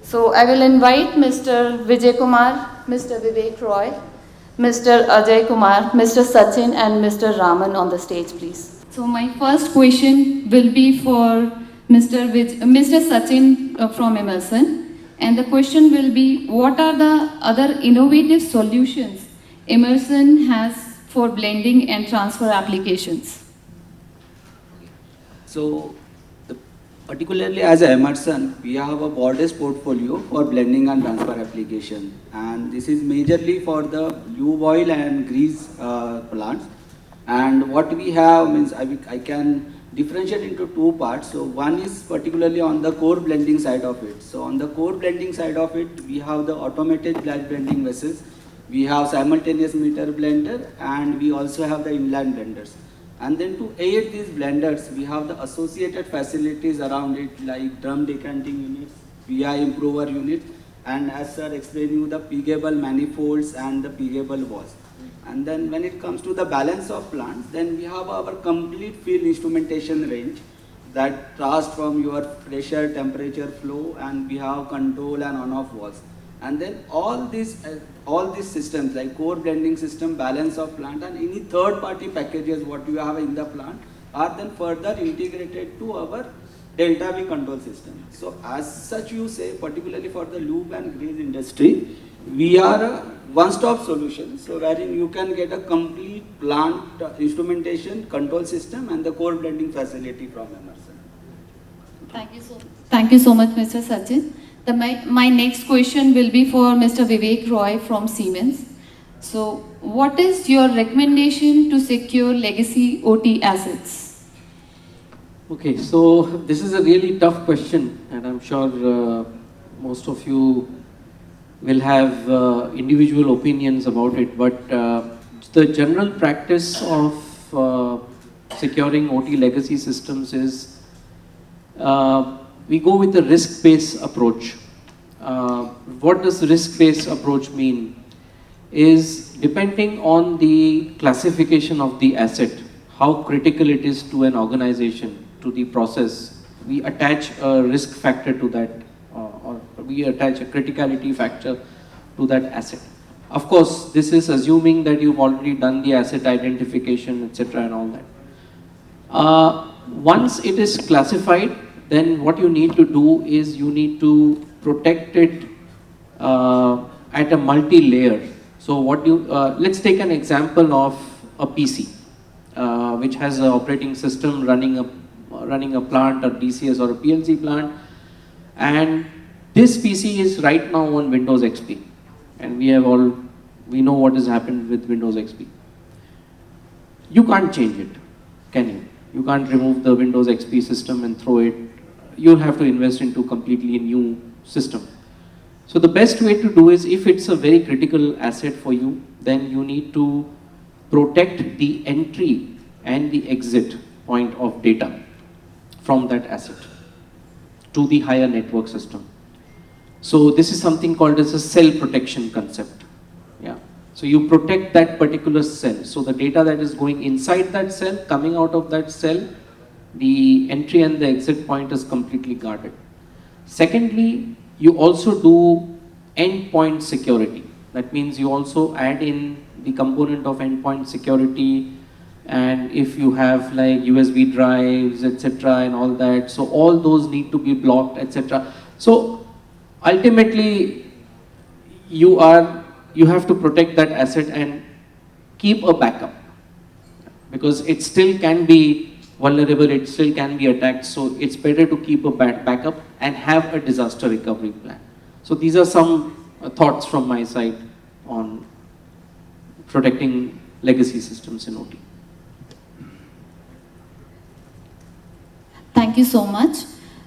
So I will invite Mr. Vijay Kumar, Mr. Vivek Roy, Mr. Ajay Kumar, Mr. Sachin and Mr. Raman on the stage, please. So my first question will be for Mr. Sachin from Emerson, and the question will be, what are the other innovative solutions Emerson has for blending and transfer applications? So, particularly as a Emerson, we have a broadest portfolio for blending and transfer application, and this is majorly for the lube oil and grease plants. And what we have means I can differentiate into two parts. So one is particularly on the core blending side of it. So on the core blending side of it, we have the automated glass blending vessels, we have simultaneous meter blender, and we also have the inline blenders. And then to aid these blenders, we have the associated facilities around it, like drum decanting units, PI improver units, and as sir explained you, the piggable manifolds and the piggable valves. And then when it comes to the balance of plants, then we have our complete field instrumentation range that starts from your pressure, temperature, flow, and we have control and on-off valves. And then all these systems like core blending system, balance of plant, and any third-party packages what you have in the plant are then further integrated to our Delta V control system. So as such, you say, particularly for the lube and grease industry, we are a one-stop solution. So wherein you can get a complete plant instrumentation, control system, and the core blending facility from Emerson. Thank you so much, Mr. Sachin. My next question will be for Mr. Vivek Roy from Siemens. So, what is your recommendation to secure legacy OT assets? Okay, so this is a really tough question, and I'm sure most of you will have individual opinions about it, but the general practice of securing OT legacy systems is we go with a risk-based approach. What does risk-based approach mean? Is depending on the classification of the asset, how critical it is to an organization, to the process, we attach a risk factor to that, or we attach a criticality factor to that asset. Of course, this is assuming that you've already done the asset identification, etc. and all that. Once it is classified, then what you need to do is you need to protect it at a multi-layer. So what let's take an example of a PC, which has an operating system running a plant, a DCS or a PLC plant, and this PC is right now on Windows XP, and we know what has happened with Windows XP. You can't change it, can you? You can't remove the Windows XP system and throw it. You'll have to invest into completely new system. So the best way to do is, if it's a very critical asset for you, then you need to protect the entry and the exit point of data from that asset to the higher network system. So this is something called as a cell protection concept. Yeah. So you protect that particular cell. So the data that is going inside that cell, coming out of that cell, the entry and the exit point is completely guarded. Secondly, you also do endpoint security. That means you also add in the component of endpoint security, and if you have like USB drives, etc. and all that, so all those need to be blocked, etc. So ultimately, you have to protect that asset and keep a backup, because it still can be vulnerable, it still can be attacked, so it's better to keep a backup and have a disaster recovery plan. So these are some thoughts from my side on protecting legacy systems in OT. Thank you so much.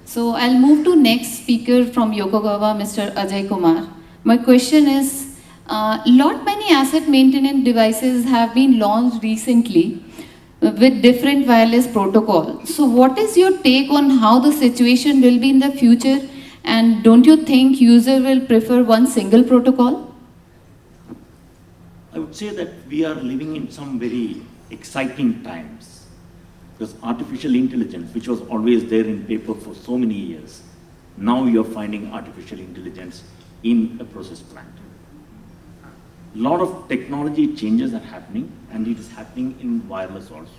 So I'll move to next speaker from Yokogawa, Mr. Ajay Kumar. My question is, many asset maintenance devices have been launched recently with different wireless protocol. So what is your take on how the situation will be in the future, and don't you think user will prefer one single protocol? I would say that we are living in some very exciting times, because artificial intelligence, which was always there in paper for so many years, Now you're finding artificial intelligence in a process plant. A lot of technology changes are happening, and it is happening in wireless also.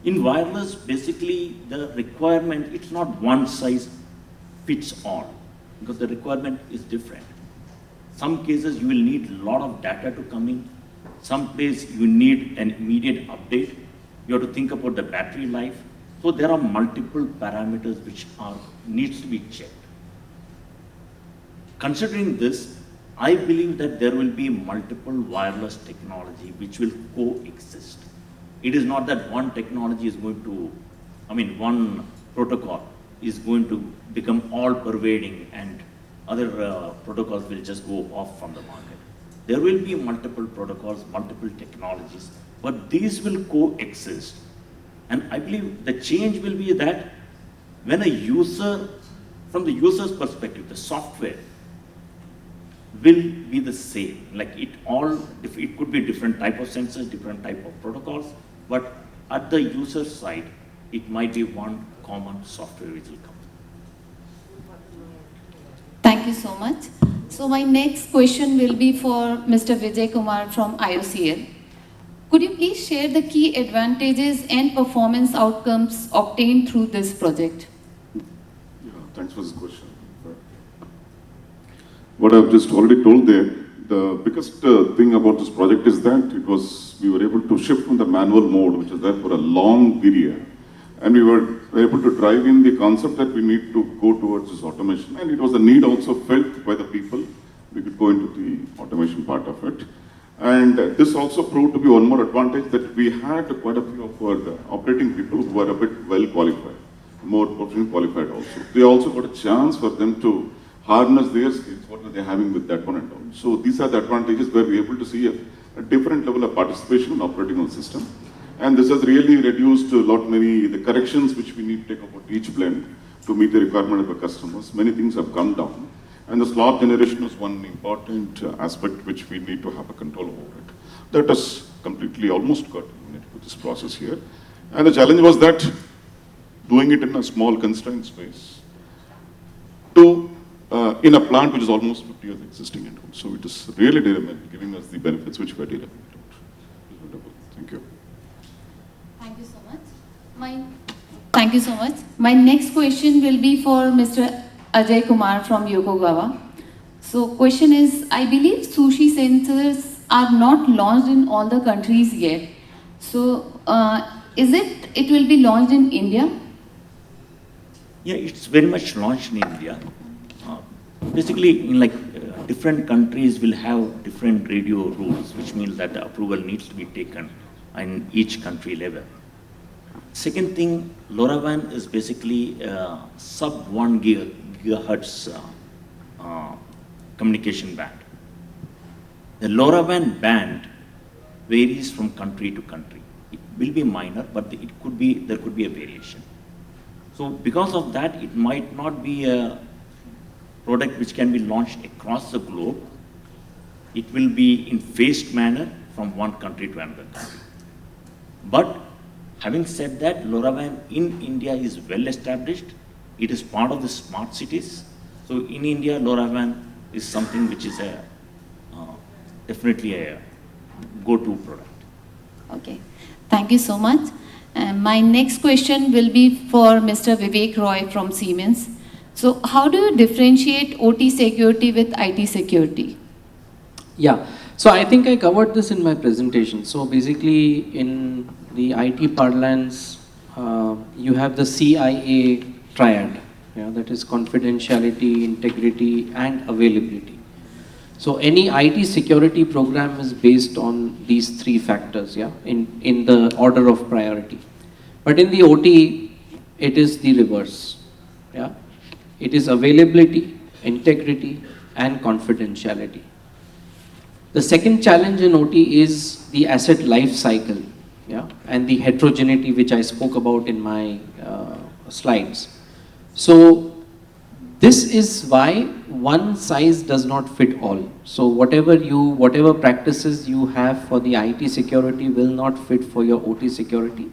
In wireless, basically the requirement, it's not one size fits all, because the requirement is different. Some cases you will need a lot of data to come in. Some place you need an immediate update. You have to think about the battery life. So there are multiple parameters which needs to be checked. Considering this, I believe that there will be multiple wireless technology which will coexist. It is not that one technology is going to, one protocol is going to become all pervading and other protocols will just go off from the market. There will be multiple protocols, multiple technologies, but these will coexist. And I believe the change will be that when a user, from the user's perspective, the software will be the same. Like it could be different type of sensors, different type of protocols, but at the user side, it might be one common software which will come. Thank you so much. So my next question will be for Mr. Vijay Kumar from IOCL. Could you please share the key advantages and performance outcomes obtained through this project? Yeah, thanks for this question. What I've just already told there, the biggest thing about this project is that we were able to shift from the manual mode, which was there for a long period, and we were able to drive in the concept that we need to go towards this automation, and it was a need also felt by the people. We could go into the automation part of it. And this also proved to be one more advantage, that we had quite a few of our operating people who were a bit well qualified, more professionally qualified also. They also got a chance for them to harness their skills, what they're having with that one and all. So these are the advantages where we're able to see a different level of participation in operating on the system. And this has really reduced the corrections which we need to take about each blend to meet the requirement of the customers. Many things have come down. And the slot generation is one important aspect which we need to have a control over it. That has completely almost got eliminated with this process here. And the challenge was that doing it in a small constrained space in a plant which is almost 50 years existing at home. So it is really giving us the benefits which we are dealing with. Thank you. Thank you so much. Thank you so much. My next question will be for Mr. Ajay Kumar from Yokogawa. So question is, I believe sushi sensors are not launched in all the countries yet. So it will be launched in India? Yeah, it's very much launched in India. Basically, in different countries will have different radio rules, which means that the approval needs to be taken in each country level. Second thing, LoRaWAN is basically sub 1 gigahertz communication band. The LoRaWAN band varies from country to country. It will be minor, but there could be a variation. So because of that, it might not be a product which can be launched across the globe. It will be in phased manner from one country to another country. But having said that, LoRaWAN in India is well established. It is part of the smart cities. So in India, LoRaWAN is something which is definitely a go-to product. Okay, thank you so much. My next question will be for Mr. Vivek Roy from Siemens. So how do you differentiate OT security with IT security? Yeah, so I think I covered this in my presentation. So basically in the IT parlance, you have the CIA triad, that is confidentiality, integrity and availability. So any IT security program is based on these three factors, in the order of priority. But in the OT, it is the reverse. It is availability, integrity and confidentiality. The second challenge in OT is the asset life cycle, and the heterogeneity which I spoke about in my slides. So this is why one size does not fit all. So whatever practices you have for the IT security will not fit for your OT security.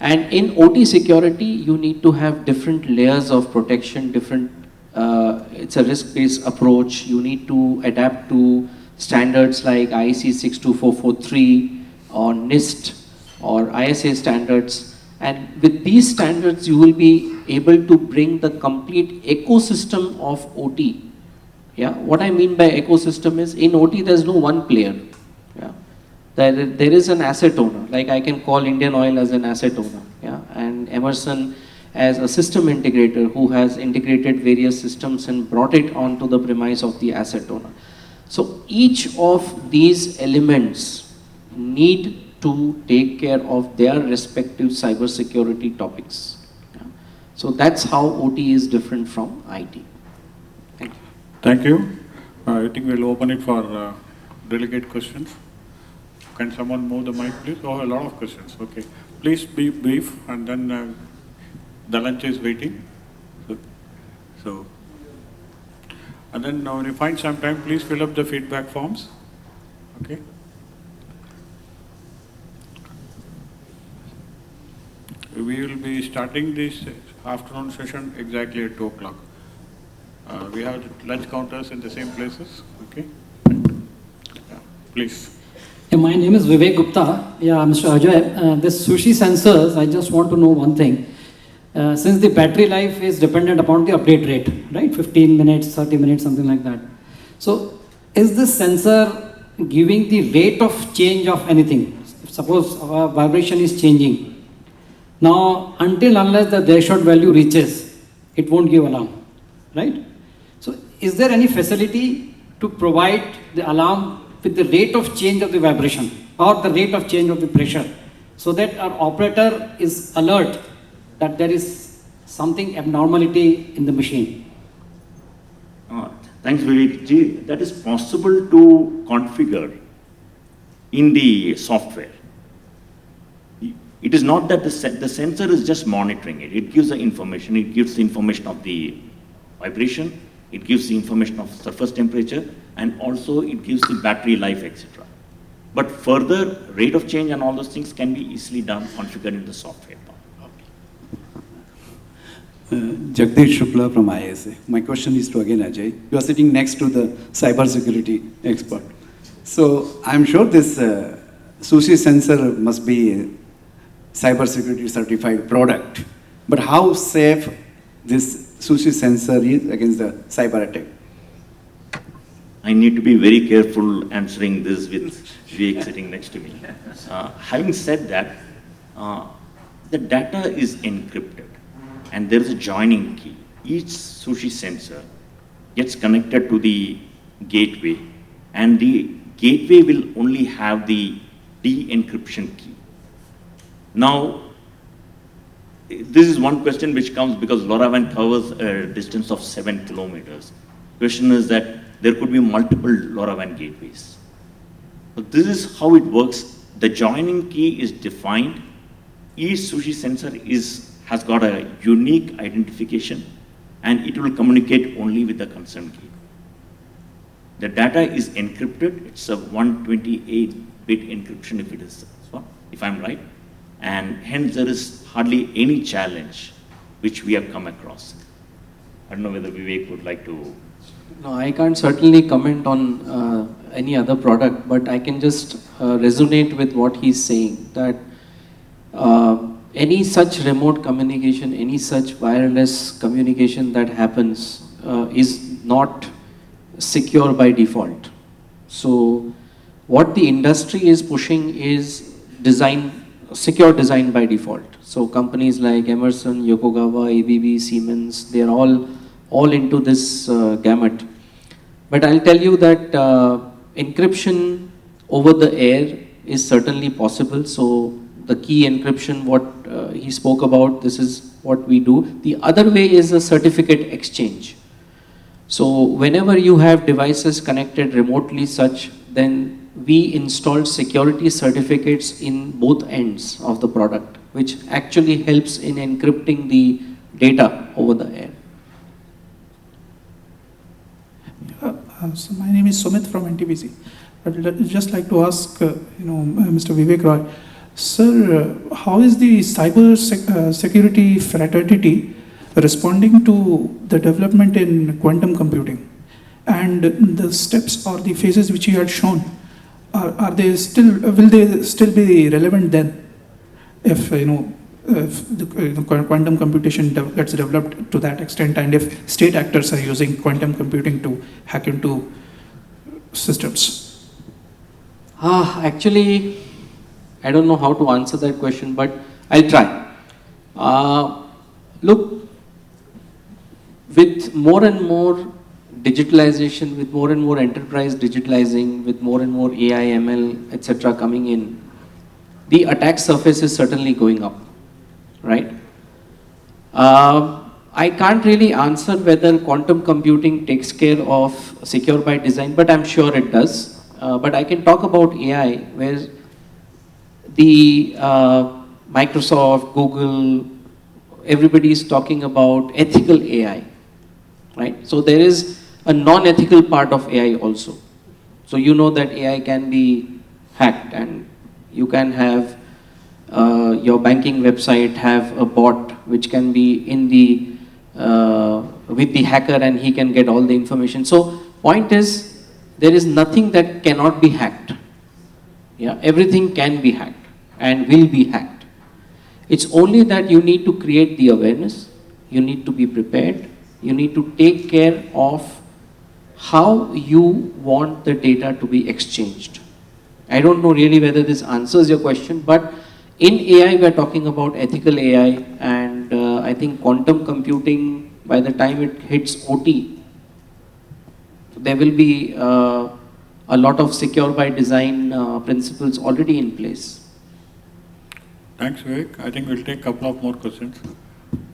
And in OT security, you need to have different layers of protection, it's a risk-based approach. You need to adapt to standards like IEC 62443 or NIST or ISA standards. And with these standards, you will be able to bring the complete ecosystem of OT. Yeah, what I mean by ecosystem is in OT, there's no one player. Yeah. There is an asset owner, like I can call Indian Oil as an asset owner, yeah, and Emerson as a system integrator who has integrated various systems and brought it onto the premise of the asset owner. So each of these elements need to take care of their respective cybersecurity topics. Yeah. So that's how OT is different from IT. Thank you. Thank you. I think we'll open it for delegate questions. Can someone move the mic, please? Oh, a lot of questions. Okay. Please be brief, and then the lunch is waiting. So, and then when you find some time, please fill up the feedback forms. Okay. We will be starting this afternoon session exactly at 2 o'clock. We have the lunch counters in the same places. Okay. Yeah, please. Yeah, my name is Vivek Gupta. Yeah, Mr. Ajay, this sushi sensors, I just want to know one thing. Since the battery life is dependent upon the update rate, right? 15 minutes, 30 minutes, something like that. So, is this sensor giving the rate of change of anything? Suppose our vibration is changing. Now, until unless the threshold value reaches, it won't give alarm, right? So, is there any facility to provide the alarm with the rate of change of the vibration or the rate of change of the pressure, so that our operator is alert that there is something abnormality in the machine? Thanks, Vivek ji. That is possible to configure in the software. It is not that the sensor is just monitoring it. It gives the information. It gives the information of the vibration. It gives the information of surface temperature, and also it gives the battery life, etc. But further rate of change and all those things can be easily done, configured in the software. Jagdish Shukla from ISA. My question is to again Ajay. You are sitting next to the cybersecurity expert. So I'm sure this sushi sensor must be a cybersecurity certified product. But how safe this sushi sensor is against the cyber attack? I need to be very careful answering this with Vivek sitting next to me. Having said that, the data is encrypted and there is a joining key. Each sushi sensor gets connected to the gateway, and the gateway will only have the de-encryption key. Now, this is one question which comes because LoRaWAN covers a distance of 7 kilometers. Question is that there could be multiple LoRaWAN gateways. So this is how it works. The joining key is defined. Each sushi sensor has got a unique identification, and it will communicate only with the concerned key. The data is encrypted. It's a 128-bit encryption if I'm right. And hence there is hardly any challenge which we have come across. I don't know whether Vivek would like to. No, I can't certainly comment on any other product, but I can just resonate with what he's saying, that any such remote communication, any such wireless communication that happens is not secure by default. So what the industry is pushing is secure design by default. So companies like Emerson, Yokogawa, ABB, Siemens, they're all into this gamut. But I'll tell you that encryption over the air is certainly possible. So the key encryption, what he spoke about, this is what we do. The other way is a certificate exchange. So whenever you have devices connected remotely then we installed security certificates in both ends of the product, which actually helps in encrypting the data over the air. So my name is Sumit from NTPC. I'd just like to ask, Mr. Vivek Roy. Sir, how is the security fraternity responding to the development in quantum computing? And the steps or the phases which you had shown, are they still, will they still be relevant then? If, if the quantum computation gets developed to that extent, and if state actors are using quantum computing to hack into systems? Actually, I don't know how to answer that question, but I'll try. Look, with more and more digitalization, with more and more enterprise digitalizing, with more and more AI, ML, etc. coming in, the attack surface is certainly going up, right? I can't really answer whether quantum computing takes care of secure by design, but I'm sure it does. But I can talk about AI, where the Microsoft, Google, everybody is talking about ethical AI, right? So there is a non-ethical part of AI also. So you know that AI can be hacked, and you can have your banking website have a bot which can be in the with the hacker, and he can get all the information. So point is, there is nothing that cannot be hacked. Yeah, everything can be hacked and will be hacked. It's only that you need to create the awareness, you need to be prepared, you need to take care of how you want the data to be exchanged. I don't know really whether this answers your question, but in AI we are talking about ethical AI, and I think quantum computing, by the time it hits OT, there will be a lot of secure by design principles already in place. Thanks, Vivek. I think we'll take a couple of more questions.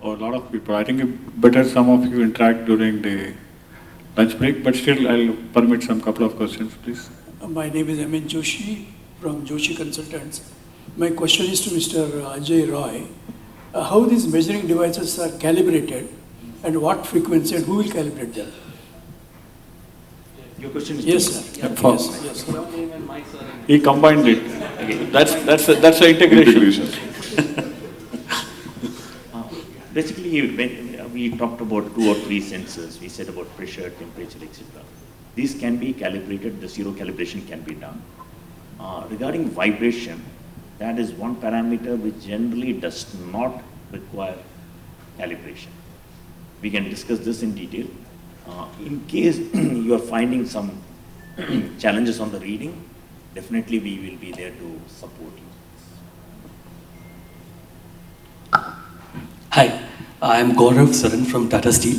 Or a lot of people. I think it better some of you interact during the lunch break, but still I'll permit some couple of questions, please. My name is Amin Joshi from Joshi Consultants. My question is to Mr. Ajay Roy. How these measuring devices are calibrated, and what frequency, and who will calibrate them? Your question is Yes, to sir. me. Yes. He combined it. Okay. That's the integration. Basically, when we talked about 2 or 3 sensors, we said about pressure, temperature, etc. These can be calibrated, the zero calibration can be done. Regarding vibration, that is one parameter which generally does not require calibration. We can discuss this in detail. In case you are finding some challenges on the reading, definitely we will be there to support you. Hi, I am Gaurav Saran from Tata Steel.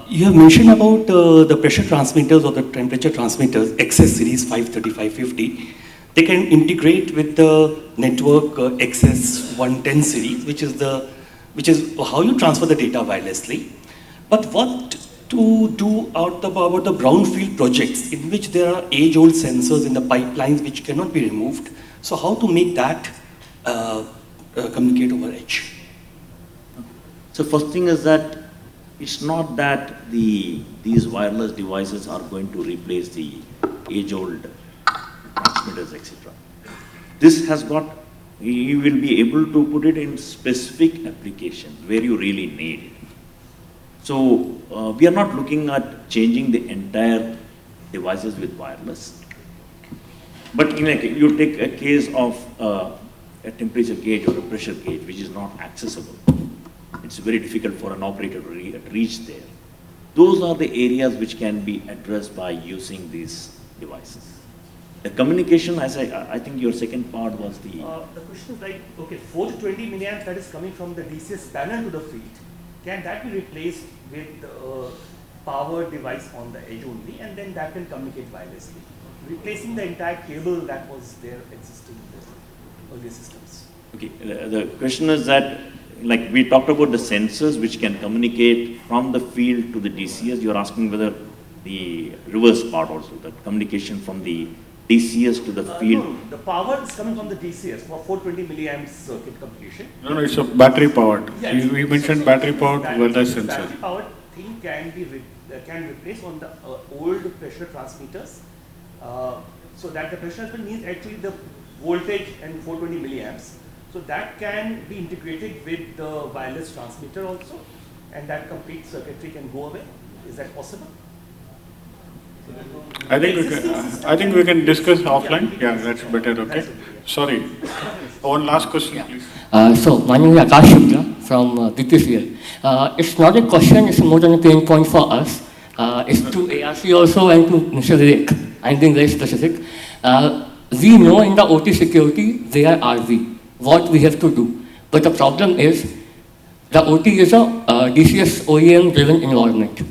You have mentioned about the pressure transmitters or the temperature transmitters, XS series 53550. They can integrate with the network XS 110 series, which is how you transfer the data wirelessly. But what to do about the brownfield projects in which there are age-old sensors in the pipelines which cannot be removed? So how to make that communicate over edge? So first thing is that it's not that these wireless devices are going to replace the age-old transmitters, etc. This has got, you will be able to put it in specific applications where you really need it. So we are not looking at changing the entire devices with wireless. But you take a case of a temperature gauge or a pressure gauge which is not accessible. It's very difficult for an operator to reach there. Those are the areas which can be addressed by using these devices. The communication, as I think your second part was the... The question is like, okay, 4 to 20 milliamps that is coming from the DCS panel to the field, can that be replaced with a power device on the edge only, and then that can communicate wirelessly, replacing the entire cable that was there existing in the earlier systems? Okay, the question is that, like we talked about the sensors which can communicate from the field to the DCS. You're asking whether the reverse part also, the communication from the DCS to the field. No, the power is coming from the DCS for 420 milliamps circuit completion. No, it's a battery powered. Yes. We mentioned battery powered wireless sensor. Battery powered thing can replace on the old pressure transmitters, so that the pressure transmitter means actually the voltage and 420 milliamps. So that can be integrated with the wireless transmitter also, and that complete circuitry can go away. Is that possible? I think we can discuss offline. Yeah, that's better. Okay. Sorry. One last question, please. So my name is Akash Shukla from BPCL. It's not a question, it's more than a pain point for us. It's to ARC also and to Mr. Vivek. I'm being very specific. We know in the OT security, where are we? What we have to do. But the problem is, the OT is a DCS OEM driven environment.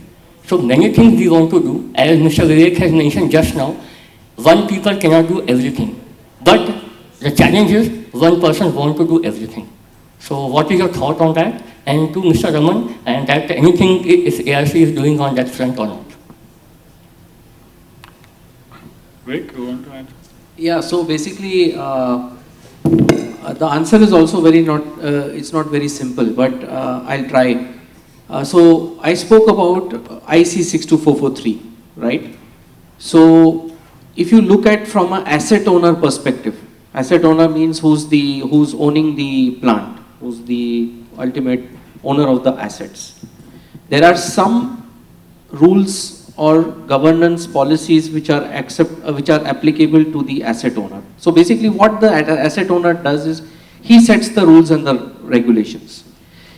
So many things we want to do, as Mr. Vivek has mentioned just now, one people cannot do everything. But the challenge is, one person wants to do everything. So what is your thought on that? And to Mr. Raman, and that anything if ARC is doing on that front or not? Rick, you want to answer? Yeah, so basically, the answer is also it's not very simple, but I'll try. So I spoke about IC 62443, right? So if you look at from an asset owner perspective, asset owner means who's owning the plant, who's the ultimate owner of the assets. There are some rules or governance policies which are applicable to the asset owner. So basically what the asset owner does is he sets the rules and the regulations.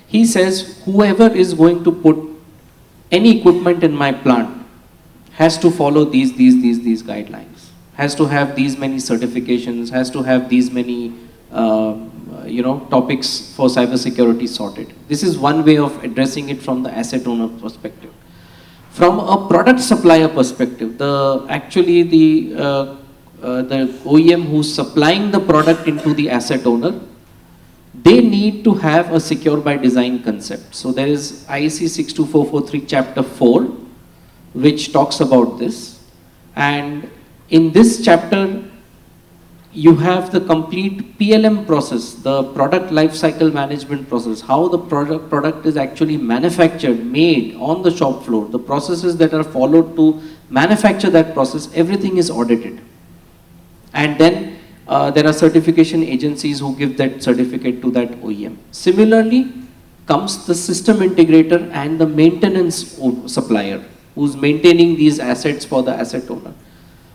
He says whoever is going to put any equipment in my plant has to follow these guidelines, has to have these many certifications, has to have these many topics for cybersecurity sorted. This is one way of addressing it from the asset owner perspective. From a product supplier perspective, the OEM who's supplying the product into the asset owner, they need to have a secure by design concept. So there is IEC 62443 chapter 4, which talks about this. And in this chapter, you have the complete PLM process, the product lifecycle management process, how the product is actually manufactured, made on the shop floor, the processes that are followed to manufacture that process, everything is audited. And then there are certification agencies who give that certificate to that OEM. Similarly, comes the system integrator and the maintenance supplier who's maintaining these assets for the asset owner.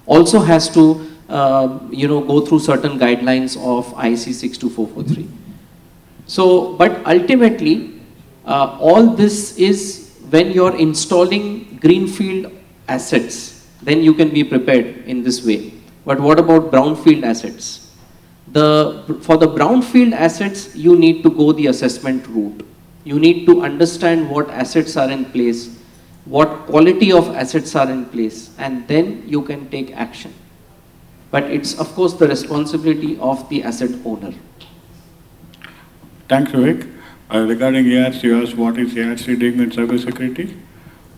Also has to go through certain guidelines of IEC 62443. So, but ultimately, all this is when you're installing greenfield assets, then you can be prepared in this way. But what about brownfield assets? For the brownfield assets, you need to go the assessment route. You need to understand what assets are in place, what quality of assets are in place, and then you can take action. But it's of course the responsibility of the asset owner. Thanks, Vivek. Regarding ARC, you asked what is ARC doing in cybersecurity.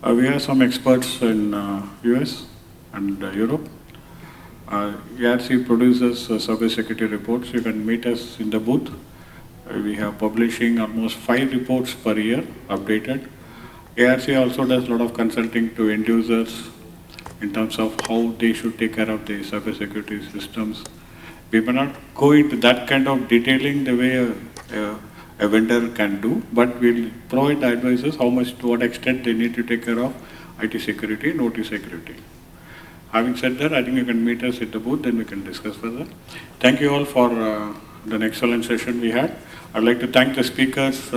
We have some experts in US and Europe. ARC produces cybersecurity reports. You can meet us in the booth. We have publishing almost 5 reports per year, updated. ARC also does a lot of consulting to end users in terms of how they should take care of the cybersecurity systems. We may not go into that kind of detailing the way a vendor can do, but we'll provide the advisors how much, to what extent they need to take care of IT security and OT security. Having said that, I think you can meet us at the booth, then we can discuss further. Thank you all for the excellent session we had. I'd like to thank the speakers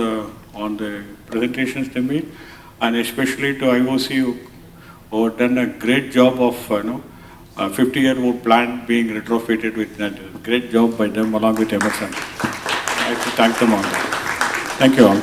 on the presentations they made, and especially to IOC who have done a great job of 50-year-old plant being retrofitted with that. Great job by them along with Emerson. I'd like to thank them on that. Thank you all.